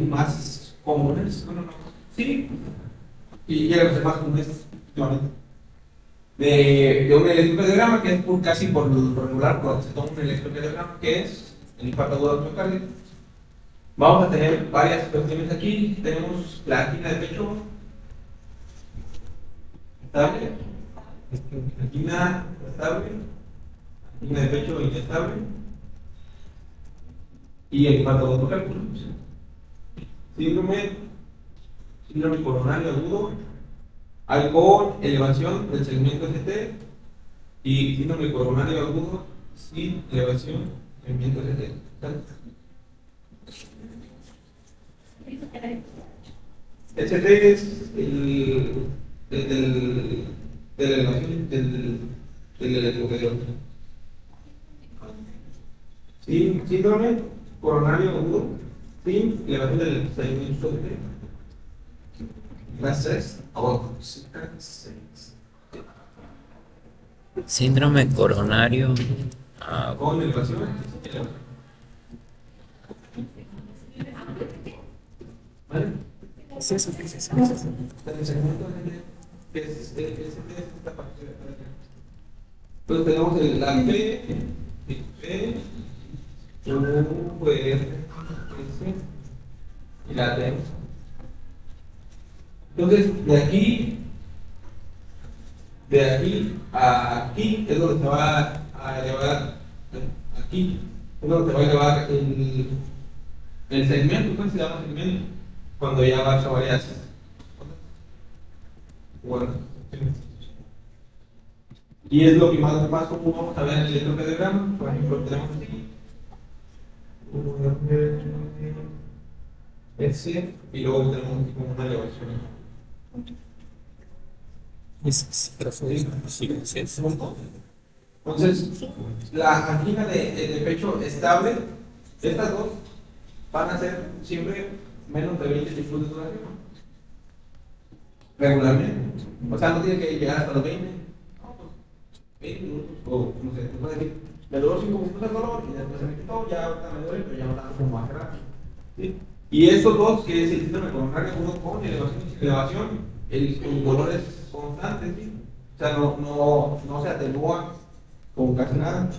más comunes. No, no, no. Sí, y ya los más comunes últimamente. De un electrocardiograma que es casi por lo regular, cuando se toma un electrocardiograma, que es el infarto agudo del miocardio. Vamos a tener varias cuestiones aquí. Tenemos la angina de pecho estable, angina estable, angina de pecho inestable y el infarto agudo del cálculo. Síndrome, síndrome coronario agudo, hay con elevación del segmento ST y síndrome coronario agudo sin elevación del segmento ST. ST es de la elevación del electrocardiograma. Sí, síndrome coronario agudo sin elevación del segmento ST. Gracias. Síndrome coronario. Con elevación. ¿Vale? ¿Qué es eso? ¿Qué es eso? El segmento que es esta parte de acá. Entonces tenemos la P, P, U, R, S y la T. Entonces, de aquí a aquí es donde se va a elevar, aquí es donde se va a elevar el segmento, ¿cómo se llama segmento? Cuando ya va a varias. Bueno, y es lo que más común vamos a ver en el electrocardiograma. Por ejemplo, tenemos aquí S y luego tenemos aquí como una elevación. Entonces, la angina de pecho estable, estas dos van a ser siempre menos de 20 minutos de duración. Regularmente. O sea, no tiene que llegar hasta los 20. 20 minutos, o no sé, te puede decir, me duró 5 minutos el dolor y después se me quitó, ya ahorita me duele, pero ya no tanto como hace rato. ¿Sí? Y estos dos, que es el síndrome coronario agudo con elevación y sin elevación, el dolor es constante, ¿sí? O sea, no se atenúa con casi nada.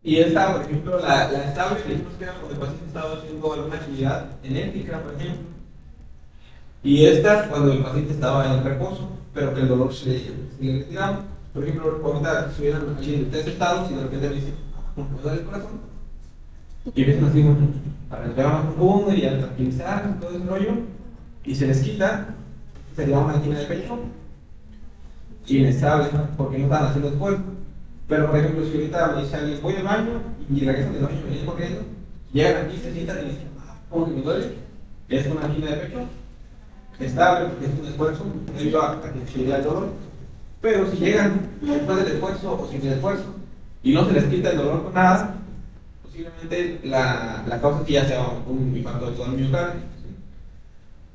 Y esta, por ejemplo, la estable, que dijimos que era cuando el paciente estaba haciendo alguna actividad eléctrica, por ejemplo. Y esta, cuando el paciente estaba en reposo, pero que el dolor se retiraba. Por ejemplo, ahorita estuvieran aquí en 3 estados y de repente me dicen, ¿me duele el corazón? Y empiezan así, a respirar más profundo y a tranquilizar todo ese rollo, y se les quita, sería una angina de pecho inestable, porque no están haciendo esfuerzo. Pero, por ejemplo, si ahorita me dice alguien, voy al baño y regresan del baño y vienen corriendo, llegan aquí, se sientan y dicen, ¿cómo que me duele? Es una angina de pecho estable, porque es un esfuerzo, debido a que se el dolor. Pero si llegan después del esfuerzo o sin el esfuerzo y no se les quita el dolor con nada, posiblemente la causa es que ya sea un infarto de todo el miocardio. ¿Sí?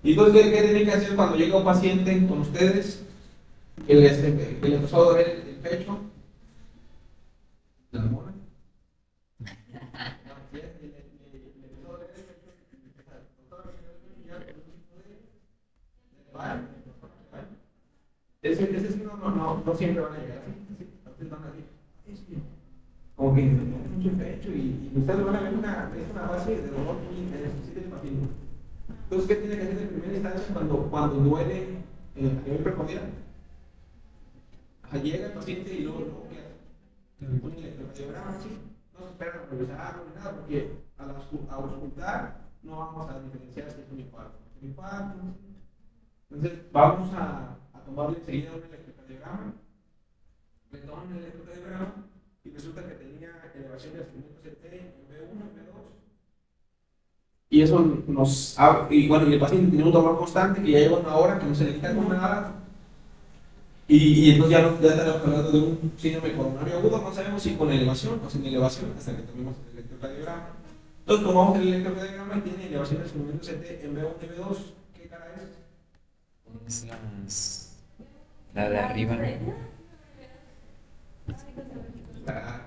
Y entonces, ¿qué tienen que hacer cuando llega un paciente con ustedes que le empezó a doler el pecho? La hormona. Ese sí no siempre van a llegar así. Entonces van a decir, sí, como que mucho el pecho y ustedes van a ver es una base de dolor muy intenso del paciente. Entonces, ¿qué tiene que hacer en primera instancia cuando duele a nivel precordial? Llega el paciente y luego ¿qué hace? Pone el electrocardiograma, ¿sí? No se espera a revisarlo ni nada, porque al auscultar no vamos a diferenciar si es un infarto. Entonces, vamos a tomarle enseguida un electrocardiograma, le toman el electrocardiograma y resulta que tenía elevación de segmentos CT en B1, B2. Y eso nos abre, y bueno, y el paciente tiene un dolor constante que ya lleva una hora, que no se le quita con nada. Y entonces ya estamos hablando de un síndrome coronario agudo, no sabemos si con elevación o sin elevación, hasta que tomemos el electrocardiograma. Entonces tomamos el electrocardiograma y tiene elevación de segmentos CT en B1 y B2. ¿Qué cara es? Es la de arriba. La cara.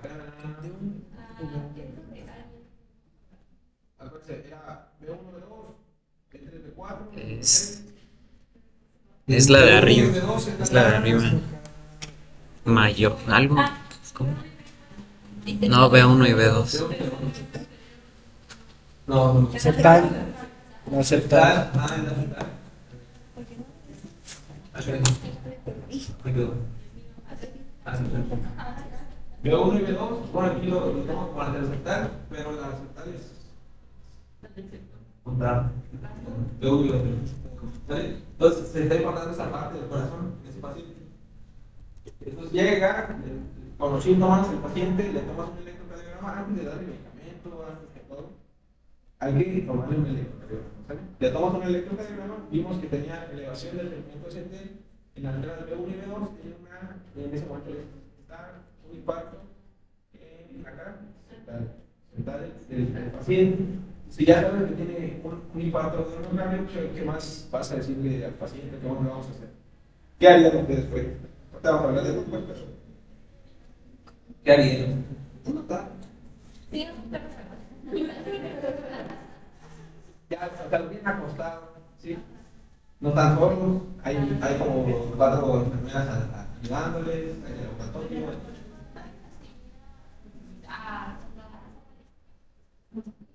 era B1, B2, B3, B4, Es la de arriba. B2 Es la de arriba. Mayor. Algo. ¿Cómo? No, B1 y B2. No, Aceptar. No aceptar. B1 y B2, bueno, aquí lo tengo como aceptar, pero la aceptar es contar. B1 y B2. ¿Sale? Entonces se está informando esa parte del corazón de ese paciente. Entonces llega, con los síntomas del paciente, le tomas un electrocardiograma antes de darle medicamento, antes de todo. Hay que tomarle un electrocardiograma. ¿Sale? Le tomas un electrocardiograma, vimos que tenía elevación del rendimiento ST en la altura del B1 y B2, tenía en ese momento está un infarto acá, central del paciente. Si ya sabes que tiene un infarto de un cambio, ¿qué más vas a decirle al paciente? ¿Qué más le vamos a hacer? ¿Qué harían ustedes después? Ahorita vamos a hablar de después, pero ¿qué harían? ¿No está? Ya, o sea, bien acostado, ¿sí? No tan solos, hay como 4 enfermeras ayudándoles, hay el laboratorio.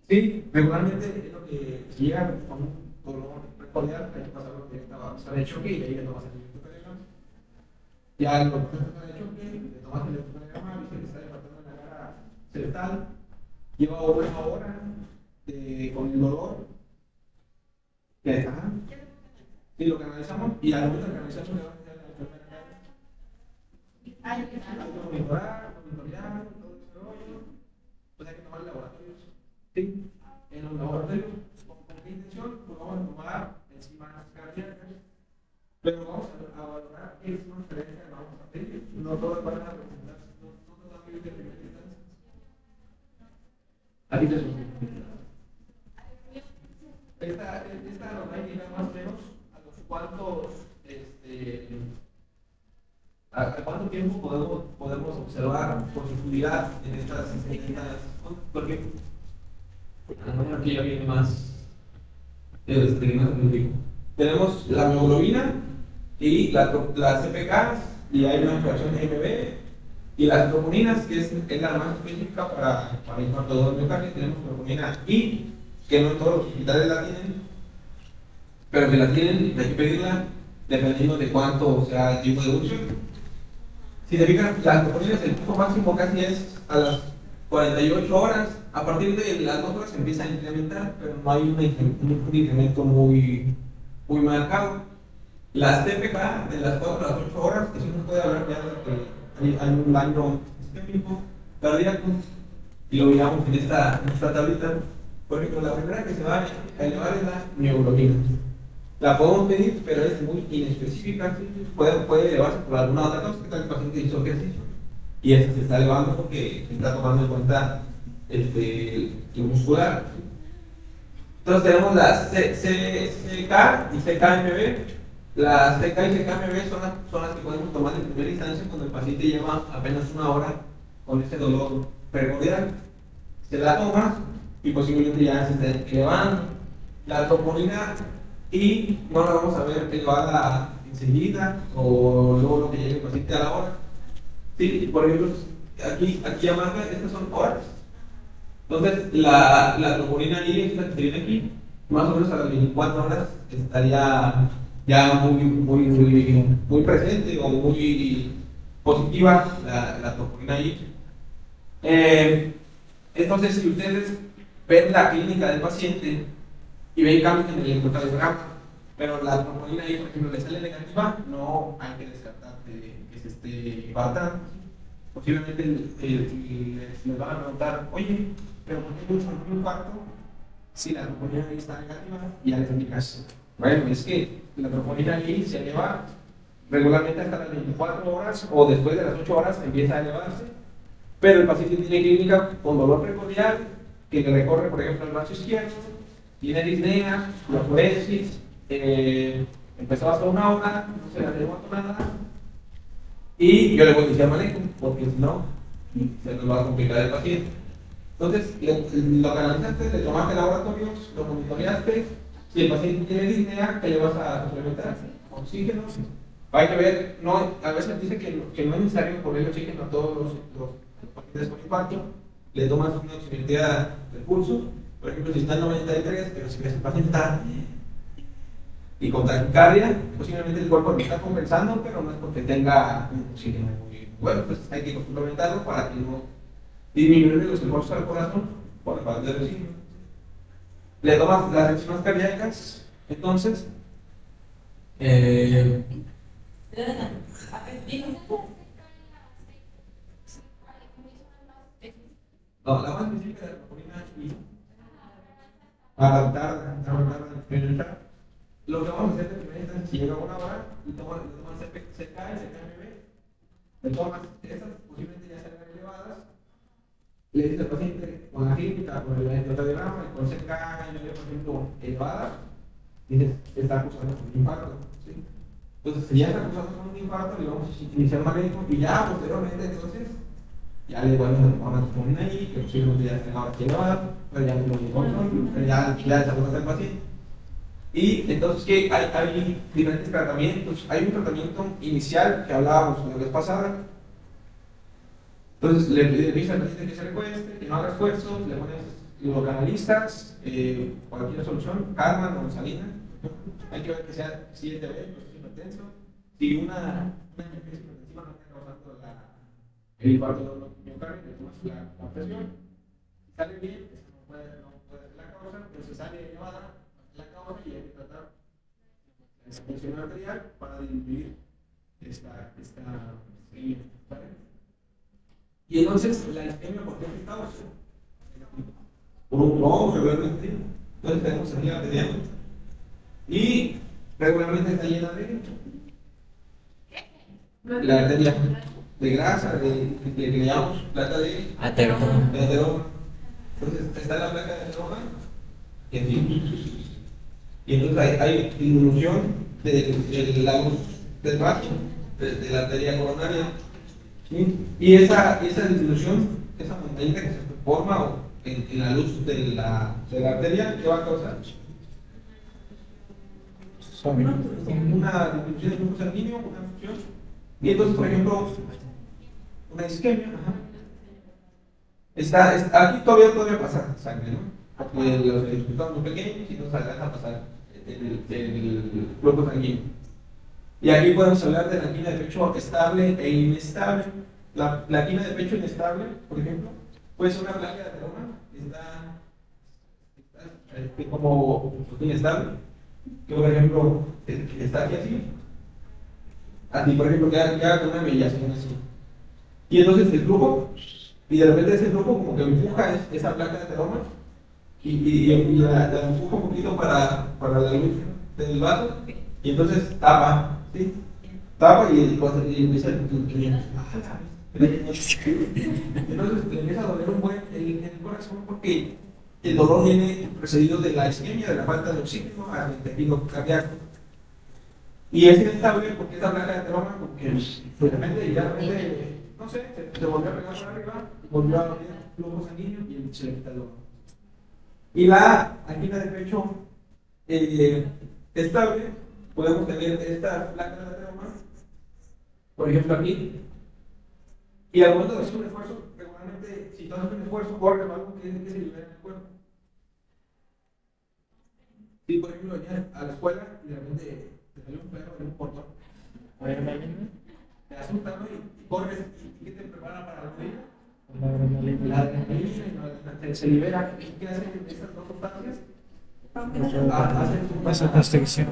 Sí, regularmente es lo que si llega con un dolor precordial, hay que pasarlo directo a sala de choque y ahí le tomas el electrocardiograma. Ya lo pasas a sala de choque, le tomas el electrocardiograma, viste que está levantando en la cara septal, lleva 1 hora con el dolor. Sí, lo canalizamos y al momento de canalizar le vamos a hacer la enfermera. Hay que monitorear, todo ese rollo. Pues hay que tomar laboratorios. Sí, en los laboratorios, con qué intención, pues vamos a tomar enzimas cardíacas, pero vamos a valorar qué es una diferencia que vamos a pedir. No todas van a representar, no todas van a vivir de primera instancia. Aquí te sugiero. Esta nos va a indicar más o menos a los a cuánto tiempo podemos observar positividad en estas porque aquí ya viene más tenemos la hemoglobina y las CPK y hay una fracción MB y las troponinas que es la más específica para infarto de miocardio. Tenemos troponina I, que no en todos los hospitales la tienen, pero si la tienen hay que pedirla dependiendo de cuánto sea el tipo de evolución. Si te fijas, las troponinas, el pico máximo casi es a las 48 horas. A partir de las 2 horas se empieza a incrementar, pero no hay un incremento muy marcado. Las TPK de las 4 a las 8 horas, eso nos puede hablar ya de que hay un daño isquémico cardíaco, y lo miramos en esta tablita. Por ejemplo, la primera que se va a elevar es la mioglobina. La podemos medir, pero es muy inespecífica. Puede elevarse por alguna otra cosa, que tal el paciente hizo ejercicio y esa se está elevando porque se está tomando en cuenta lo muscular. Entonces tenemos las CK y CKMB. Las CK y CKMB son las que podemos tomar en primera instancia cuando el paciente lleva apenas 1 hora con ese dolor precordial. Se la toma y posiblemente ya se esté elevando. La troponina y no la vamos a ver elevada enseguida o luego lo que llegue el paciente a la hora. Sí, por ejemplo, aquí ya marca, estas son horas. Entonces, la troponina I, esta que se viene aquí, más o menos a las 24 horas estaría ya muy presente o muy positiva la troponina I. Entonces, si ustedes ven la clínica del paciente y ven cambios en el electrocardiograma, pero la troponina I, por ejemplo, le sale negativa, no hay que descartar que se esté infartando. Posiblemente les van a preguntar, oye, pero ¿por qué un infarto si la troponina I está negativa? Y ya les indicas, bueno, es que la troponina I se eleva regularmente hasta las 24 horas o después de las 8 horas empieza a elevarse, pero el paciente tiene clínica con dolor precordial que le recorre, por ejemplo, el brazo izquierdo, tiene disnea, fluorescencia, empezó hasta 1 hora, no se le levantó nada, y yo le voy a decir manejo, porque si no, se nos va a complicar el paciente. Entonces, lo canalizaste, le tomaste laboratorios, lo monitoreaste. Si el paciente tiene disnea, ¿qué le vas a suplementar? Oxígeno. Hay que ver, no, a veces dice que no es necesario ponerle oxígeno a todos los pacientes con infarto. Le tomas una oximetría del pulso. Por ejemplo, si está en 93, pero si ves el paciente está y con taquicardia, posiblemente el cuerpo lo está compensando, pero no es porque tenga un oxígeno muy bueno, pues hay que complementarlo para que no disminuir los esfuerzos al corazón por la falta de oxígeno. Le tomas las enzimas cardíacas, entonces, no, la más específica de la troponina y adaptar. Lo que vamos a hacer de primera instancia, si llega una hora, y tomas CK y CKMB, le tomas esas, posiblemente ya sean elevadas, le dices al paciente con la clínica, con el electrocardiograma, con CK, por ejemplo, elevada, dices, está acusando con un infarto. ¿Sí? Entonces, si ya está acusando con un infarto, le vamos a iniciar un magnético y ya posteriormente, entonces, ya le vamos a tomar una troponina ahí, que posiblemente ya esté ahora elevada, pero ya no tiene control, pero ya desaparece el paciente. Y entonces, ¿qué? Hay diferentes tratamientos. Hay un tratamiento inicial que hablábamos la vez pasada. Entonces, le dices al paciente que se recueste, que no haga esfuerzos, le pones, lo canalizas, cualquier solución, Carman o salina. Hay que ver que sea 7B, pues es hipertenso. Si una emergencia hipertensiva no está causando el infarto de miocardio, le tomas la presión. Si sale bien, no puede ser la causa, pero si sale elevada, la causa y hay que tratar la presión arterial para disminuir esta isquemia, ¿vale? Y entonces la isquemia, ¿por qué es causa? Por un trombo, regularmente. Entonces tenemos aquí la arterial y regularmente está llena de la arteria de grasa, que le llamamos placa de Ateroma. Entonces está la placa de ateroma y en fin. Y entonces hay disminución de la luz del vaso, de la arteria coronaria. ¿Sí? Y esa disminución, esa montañita que se forma en la luz de la arteria, ¿qué va a causar? Una disminución del flujo sanguíneo, una función. Y entonces, por ejemplo, una isquemia. Aquí todavía pasa sangre, ¿no? Porque los circuitos son muy pequeños y no se alcanza a pasar el flujo sanguíneo. Y aquí podemos hablar de la angina de pecho estable e inestable. La angina de pecho inestable, por ejemplo, puede ser una placa de ateroma está como inestable, que por ejemplo está aquí así. Así, por ejemplo, queda con una mediación así. Y entonces el flujo, y de repente ese flujo como que empuja esa placa de ateroma y la empuja un poquito para la luz del vaso, y entonces tapa, ¿sí? Tapa y empieza entonces le empieza a doler un buen el corazón porque el dolor viene precedido de la isquemia, de la falta de oxígeno al tejido cardíaco. Y es inestable porque esta placa de ateroma, porque de repente, no sé, se volvió a pegar para arriba, volvió a abrir el flujo sanguíneo y se le quita el dolor. Y la angina de pecho estable, podemos tener esta placa de ateroma, por ejemplo aquí, y al momento de hacer un esfuerzo, regularmente, si tú haces un esfuerzo, corre algo que se libera en el cuerpo. Si, por ejemplo, venías a la escuela y de repente te salió un perro en un portón, te asustas, ¿no? Y corres, ¿y qué te prepara para la vida? La adrenalina se libera. ¿Qué hacen estas dos sustancias? Hacen vasoconstricción.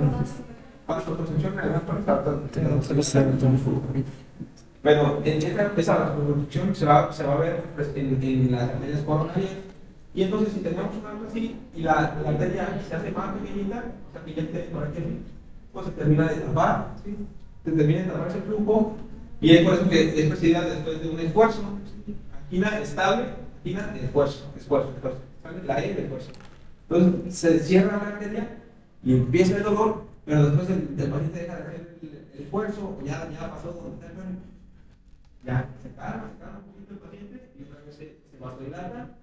Vasoconstricción, además para pero esa vasoconstricción se va a ver pues, en las arterias coronarias. Y entonces, si tenemos un algo así y la arteria se hace más pequeñita, o sea que ya tiene por aquí, pues se termina de tapar, ¿sí? Se termina de tapar ese flujo, y es por eso que es precedida después de un esfuerzo. Angina estable, angina de esfuerzo. ¿Sale? La E de esfuerzo. Entonces se cierra la arteria y empieza el dolor, pero después el paciente deja de hacer el esfuerzo, o ya pasó donde está el enfermo. Ya se calma un poquito el paciente y otra vez se vasodilata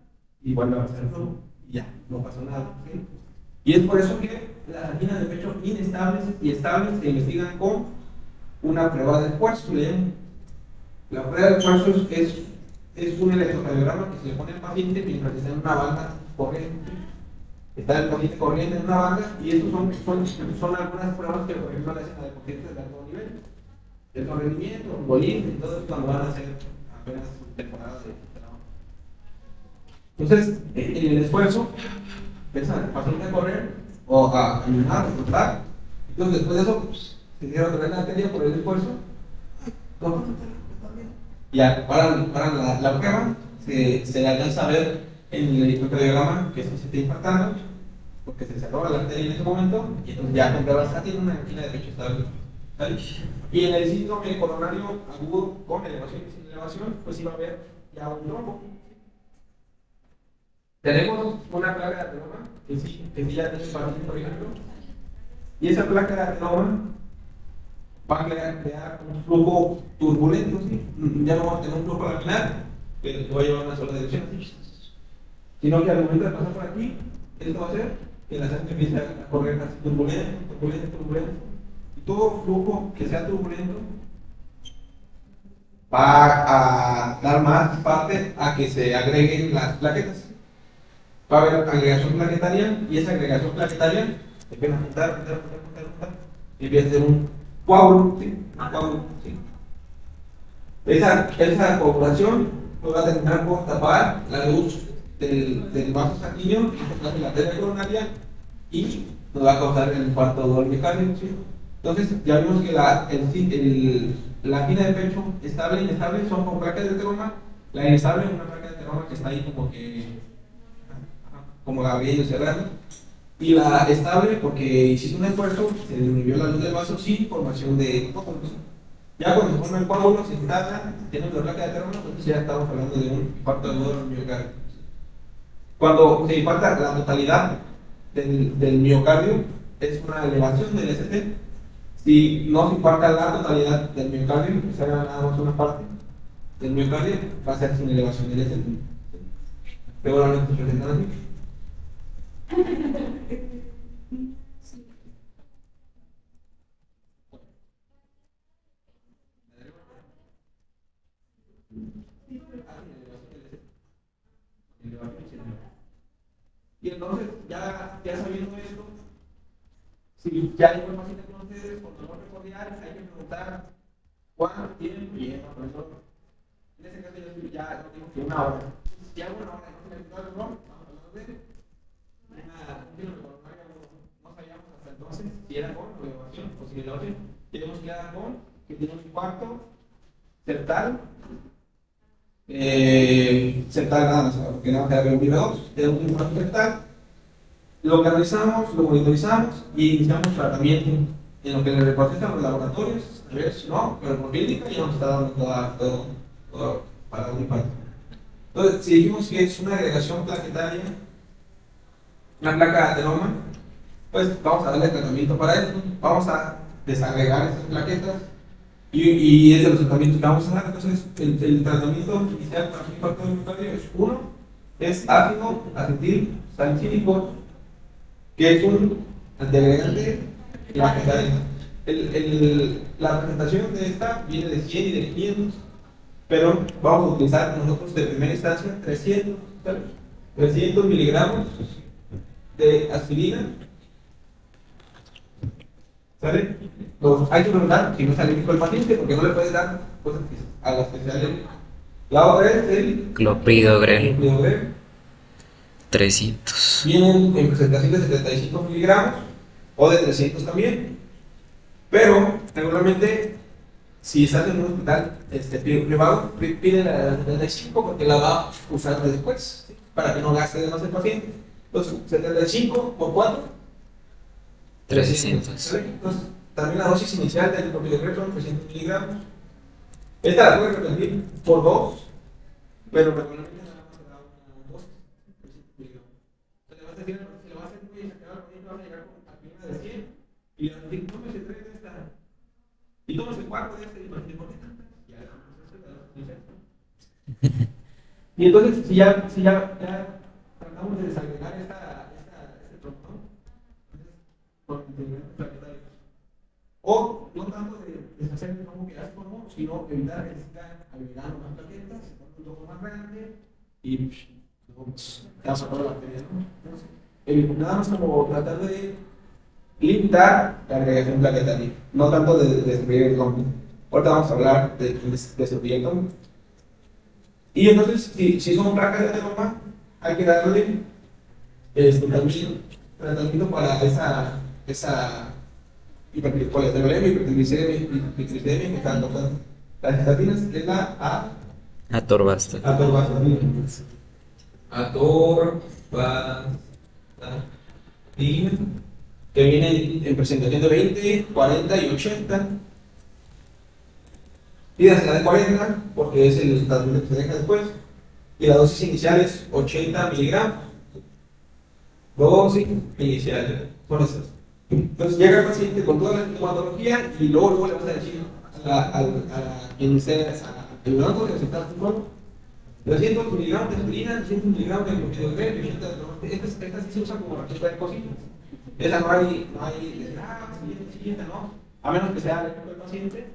y vuelve a pasar el flujo. Y ya, no pasó nada. ¿Sí? Y es por eso que las anginas de pecho inestables y estables se investigan con una prueba de esfuerzo. La prueba de esfuerzo es un electrocardiograma que se le pone al paciente mientras está en una banda corriente. Está el paciente corriente en una banda y estos son algunas pruebas que, por ejemplo, le hacen a deportistas de alto nivel. El rendimiento, bolismo y todo eso cuando van a hacer apenas temporadas de trabajo. Entonces, en el esfuerzo, empiezan el paciente a correr o a caminar, a trotar. Entonces, después de eso, pues, se dieron otra vez la arteria por el esfuerzo. Ya paran la prueba, se alcanza a ver en el electrocardiograma que se está infartando, porque se cerró la arteria en ese momento, y entonces ya compruebas que tiene una angina de pecho estable. ¿Vale? Y en el síndrome coronario agudo con elevación y sin elevación, pues iba a haber ya un trombo. Tenemos una placa de atenoma, que sí ya tiene paciente, por ejemplo, y esa placa de atenoma va a crear un flujo turbulento, ¿sí? Ya no va a tener un flujo laminar, que va a llevar una sola dirección, ¿sí? Sino que al momento de pasar por aquí, esto va a hacer que la sangre empiece a correr así turbulento. Y todo flujo que sea turbulento va a dar más parte a que se agreguen las plaquetas. Va a haber agregación plaquetaria y esa agregación plaquetaria empieza a juntar, y empieza a ser un coágulo, ¿sí? ¿Sí? Esa coagulación va a terminar por tapar la luz del vaso sanguíneo, de la arteria coronaria, y nos va a causar el infarto del miocardio, ¿sí? Entonces, ya vimos que la angina de pecho estable e inestable son con placas de ateroma. La inestable es una placa de ateroma que está ahí como Gabriel cerrando. Y la estable, porque hiciste un esfuerzo, se disminuyó la luz del vaso sin formación de coágulos. Ya cuando se forma el coágulo, se instala, tiene una placa de ateroma, entonces ya estamos hablando de un infarto agudo del miocardio. Cuando se infarta la totalidad del miocardio, es una elevación del ST. Si no se infarta la totalidad del miocardio, que se haga nada más una parte del miocardio, va a ser sin elevación del ST. Regularmente se presentan así. Y entonces, ya sabiendo esto, si ya hay un paciente con ustedes con dolor precordial, hay que preguntar cuánto tiempo lleva, profesor. En ese caso, yo ya no digo que una hora. Si hago una hora no se me quitó el dolor, vamos a hablar de un síndrome coronario agudo. No sabíamos hasta entonces si era con elevación o sin elevación. Tenemos que dar con que tiene un infarto septal. Septal nada más, porque no queda bien vibrados. Tenemos un infarto septal. Lo canalizamos, lo monitorizamos y iniciamos tratamiento en lo que le reportan los laboratorios. A ver si no, pero por clínica ya nos está dando todo para un infarto. Entonces, si dijimos que es una agregación plaquetaria, una placa de ateroma, pues vamos a darle tratamiento para esto. Vamos a desagregar esas plaquetas y es de los tratamientos que vamos a dar. Entonces, el tratamiento inicial para un infarto del miocardio es uno, es ácido acetil salicílico, que es un antiagregante plaquetario. La presentación de esta viene de 100 y de 500, pero vamos a utilizar nosotros de primera instancia 300 miligramos de aspirina. ¿Sale? Entonces, hay que preguntar si no es alérgico el paciente, porque no le puedes dar cosas a las que sea alérgico. La otra es el clopidogrel. 300. Vienen en presentación de 75 miligramos o de 300 también, pero regularmente si estás en un hospital privado, pide la de 75 porque la va a usar después, ¿sí? Para que no gaste de más el paciente. Entonces, 75 por 4, 300. Entonces, también la dosis inicial del clopidogrel son 300 miligramos. Esta la puedes repetir por 2, pero regularmente se le va a hacer muy exagerado, van a llegar a primera de 100 y le van a decir, tómese 3 de esta y tómese 4 de esta y ¿por qué tantas? Ya, y entonces si ya con antecedentes plaquetarios. O no tanto de deshacer el trombo que hace no, sino evitar que se sigan agregando más plaquetas, se pone un trombo más grande y luego te vas a toda la bacteria, ¿no? Entonces, nada más como tratar de limitar la agregación plaquetaria, no tanto de destruir el trombo. Ahorita vamos a hablar de destruir el trombo. Y entonces, si son placas de ateroma, hay que darle también tratamiento para esa hiperglicemia, hiperglicemia que están tocando. Las estatinas es la Atorvastatina. Atorvastatina, que viene en presentación de 20, 40 y 80. Pídase la de 40 porque es el tratamiento que se deja después. Y la dosis inicial es 80 miligramos. Dosis inicial. Son esas. Entonces llega el paciente con toda la sintomatología y luego le vas a decir a quien esté ayudando a recetar su cuerpo 300 miligramos de aspirina, 300 miligramos de clopidogrel y 80 de esta sí se usa como receta de cositas. Esa no hay siguiente, no. A menos que sea alérgico el paciente,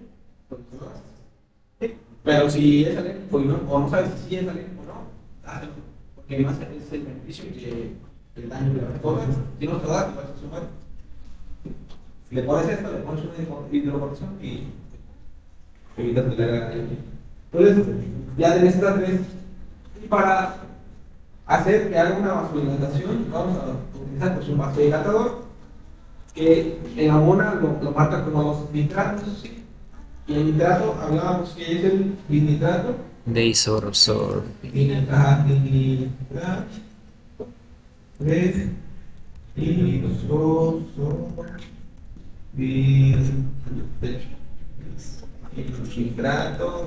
pero si es alérgico o no sabes si es alérgico o no, hazlo. Porque además es el beneficio que el daño le va a correr. Si no te lo da, te vas a sumar. Si le pones esto, le pones una hidrocortisona y evitas que le haga el. Entonces, ya tenés estas tres. Y para hacer que haga una vasodilatación, vamos a utilizar pues, un vasodilatador que en Amona lo marca como los nitratos. Y el nitrato, hablábamos que es el bisnitrato. De isorosor. Nitrato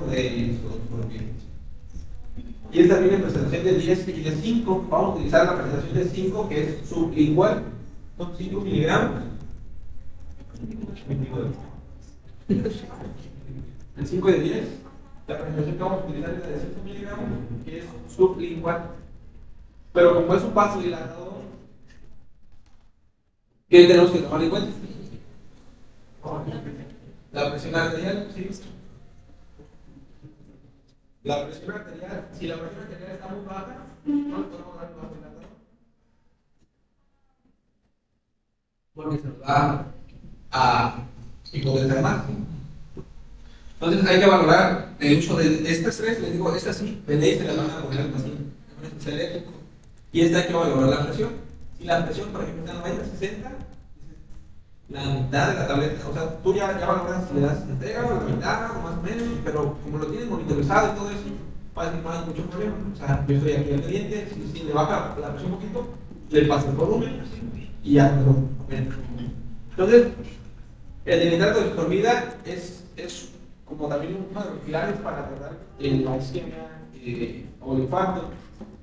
de isosorbito. Y esta viene en presentación de 10 y de 5. Vamos a utilizar la presentación de 5 que es sublingual. Son 5 miligramos. El 5 de 10. La presentación que vamos a utilizar es la de 5 miligramos, que es sublingual. Pero como es un vasodilatador, ¿qué tenemos que tomar en cuenta? La presión arterial, ¿sí? La presión arterial, si la presión arterial está muy baja, no le podemos dar un vasodilatador. Porque se nos va a hipotensiar más. Entonces hay que valorar el uso de estas tres. Les digo, estas sí, de ley se las van a poner al paciente, es eléctrico. Y esta hay que valorar la presión. Si la presión, por ejemplo, está 90, 60, la mitad de la tableta, o sea, tú ya valoras si le das entrega o la mitad o más o menos, pero como lo tienes monitorizado y todo eso, parece que no hay mucho problema. O sea, yo estoy aquí al pendiente, si le baja la presión un poquito, le paso el volumen y ya no. Entonces, el nitrato de sorbida es como también uno de los pilares para tratar la isquemia o el infarto.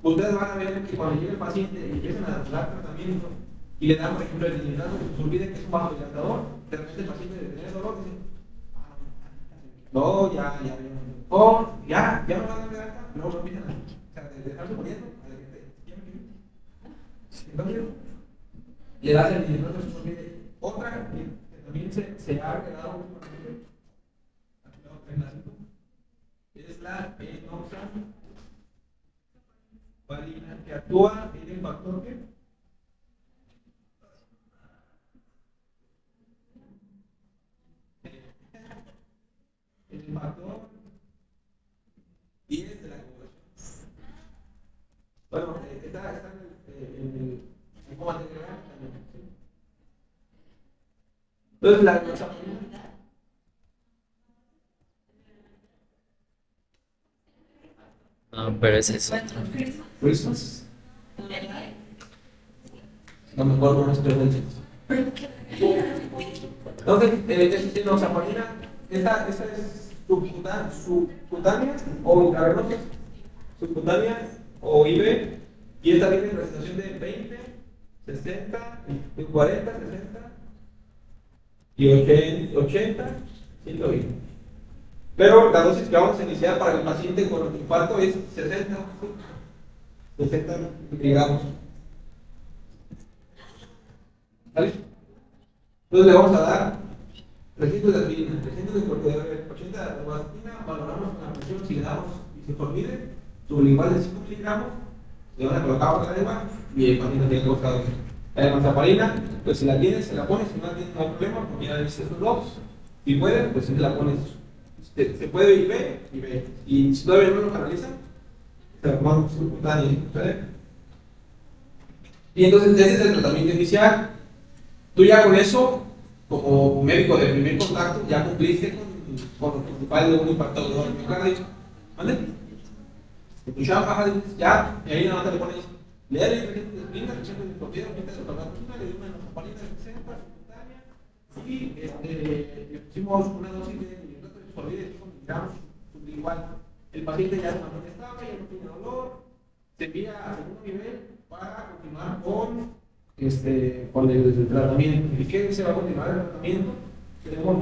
Ustedes van a ver que cuando llegue el paciente y empiezan a dar tratamiento y le dan, por ejemplo, el nitrato de sorbida, que es un vasodilatador, de repente el paciente de tener dolor dice, no, ya no va a dar de alta, luego lo empiezan a dejarse poniendo, entonces le das el nitrato de sorbida. Otra que también se ha agregado es la enoxaparina, que actúa en el factor que el factor 10 de la coagulación. Bueno, está en el coma integral también. ¿Sí? Entonces la enoxaparina. No, pero ese es otro. Christmas. No me acuerdo cómo se pronuncia. Entonces, enoxaparina, esta es subcutánea o intravenosa, subcutánea o IV, y esta viene en presentación de 20, 60, 40, 60 y 80, 120. Pero la dosis que vamos a iniciar para el paciente con infarto es 60 miligramos. ¿Vale? Entonces le vamos a dar 300 de aspirina, 300 de corticoide, 80 de vaselina, valoramos la presión, si le damos y se olvide, sublingual de 5 miligramos, le van a colocar por la lengua y el paciente tiene que buscar dormir. La hemosaparina, pues si la tienes, se la pones, si no la tienes, no hay problema, porque ya dices estos dos. Si puede, pues se la pones. Se puede y ve. Y si todavía no lo canaliza, se la ponemos subcutánea. Y entonces ese es el tratamiento inicial. Tú ya con eso, como médico de primer contacto, ya cumpliste con lo principal de un impactador de miocardio. ¿Vale? Escuchaba baja ya, y ahí nada más te le pones, le da el ingrediente de sprinter, el de propiedad, le da una hemosaparina de 60, subcutánea, y le pusimos una dosis de nitrato de fosfolídeo de 5 miligramos sublingual. El paciente ya se mantiene estable, ya no tiene dolor, se envía a segundo nivel para continuar con el tratamiento. ¿Y qué se va a continuar el tratamiento? Tenemos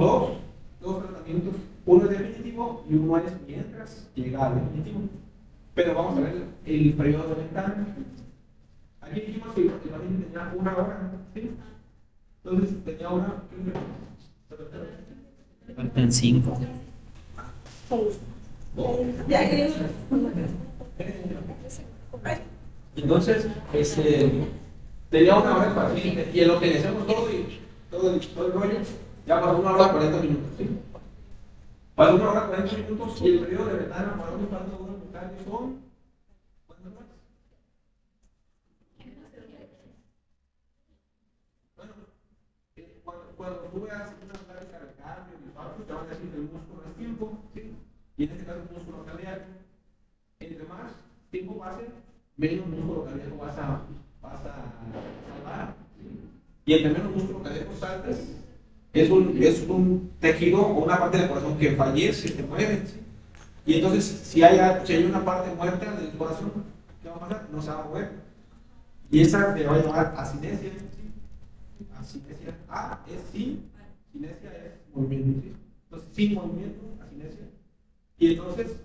dos tratamientos, uno es definitivo y uno es mientras llega al definitivo. Pero vamos a ver el periodo de ventana. Aquí dijimos que el paciente tenía una hora, ¿sí? Entonces tenía una. Faltan 5. Entonces, tenía una hora el paciente y en lo que le hacemos todo el rollo, ya pasó una hora 40 minutos, ¿sí? Pasó una hora 40 minutos y el periodo de ventana para un infarto agudo miocardio son. ¿Cuántas horas? Bueno, cuando tú veas una plática de cambio, de infarto, te van a decir que el músculo es tiempo, ¿sí? Y en este caso el músculo cardíaco. Entre más tiempo pase, menos músculo cardíaco vas a salvar, ¿sí? Y entre menos músculo cardíaco saltes, es un tejido o una parte del corazón que fallece, se mueve, ¿sí? Y entonces, si hay una parte muerta del corazón, ¿qué va a pasar? No se va a mover. Y esa se va a llamar asinesia, ¿sí? Asinesia. A es sin, sinesia es movimiento, ¿sí? Entonces, sin movimiento, asinesia. Y entonces,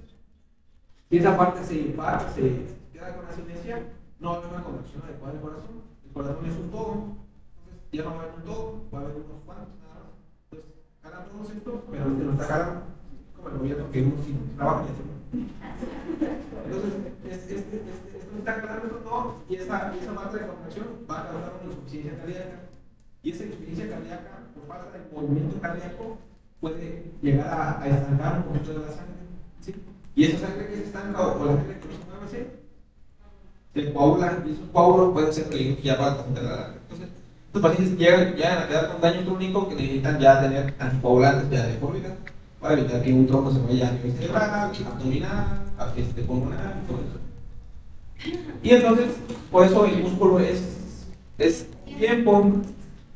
si esa parte se impara, se queda con asinesia, no va a haber una contracción adecuada del corazón. El corazón es un todo, entonces ya no va a haber un todo, va a haber unos cuantos nada más. Entonces, jalan todos estos, pero este no está jalando, como el gobierno que uno sin trabajo y así. Entonces, esto está jalando estos dos y esa parte de contracción va a causar una insuficiencia cardíaca. Y esa insuficiencia cardíaca, por falta de movimiento cardíaco, puede llegar a estancar un poquito de la sangre, ¿sí? Y esa sangre que se estanca o la sangre que no se mueve, se coagula, y esos coágulos pueden ser que ya va a contra la larga. Entonces, estos pacientes llegan a quedar con daño crónico que necesitan ya tener anticoagulantes ya de por vida para evitar que un trombo se vaya a nivel cerebral, abdominal, pulmonar y todo eso. Y entonces, por eso el músculo es tiempo.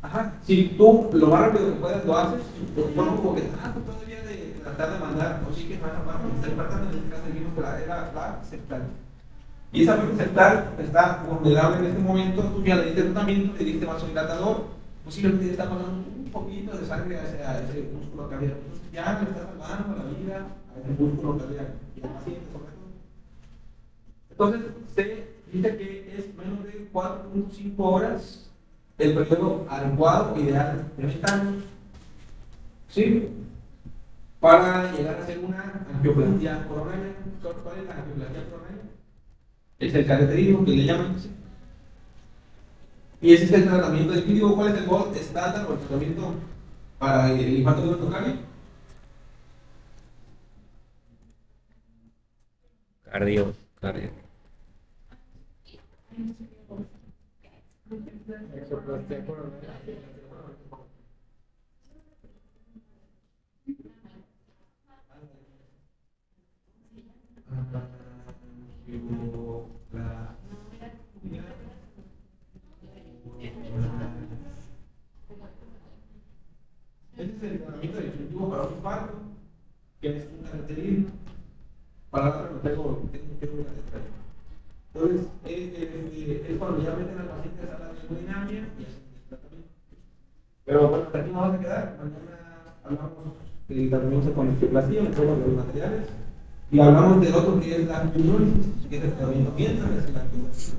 Ajá, si tú lo más rápido que puedas lo haces, pues no como que todavía de tratar de mandar oxígeno a esa parte, está impactando en este caso dijimos que era la septal. Y esa parte septal está vulnerable en este momento, tú ya le diste tratamiento, le diste vasodilatador, posiblemente le está pasando un poquito de sangre hacia ese músculo cardíaco. Entonces ya le está salvando la vida a ese músculo cardíaco y al paciente sobre todo. Entonces se dice que es menos de 4.5 horas el periodo adecuado, ideal de ventana, ¿sí? Para llegar a hacer una angioplastia coronaria. ¿Cuál es la angioplastia coronaria? Es el cateterismo que le llaman, ¿sí? Y ese es el tratamiento definitivo. ¿Cuál es el gold estándar o el tratamiento para el infarto de miocardio? Cardio. Exoplastia coronaria. Este es el tratamiento definitivo para un infarto, que es un cateterismo. Para la otra no tengo un cateterismo. Entonces, es cuando ya meten al paciente a la hemodinamia y hacen el tratamiento. Pero bueno, hasta aquí nos vamos a quedar. Mañana hablamos del tratamiento con angioplastia, en todos los materiales. Y hablamos del otro que es la angiogénesis, que es el tratamiento mientras es la angioplastia.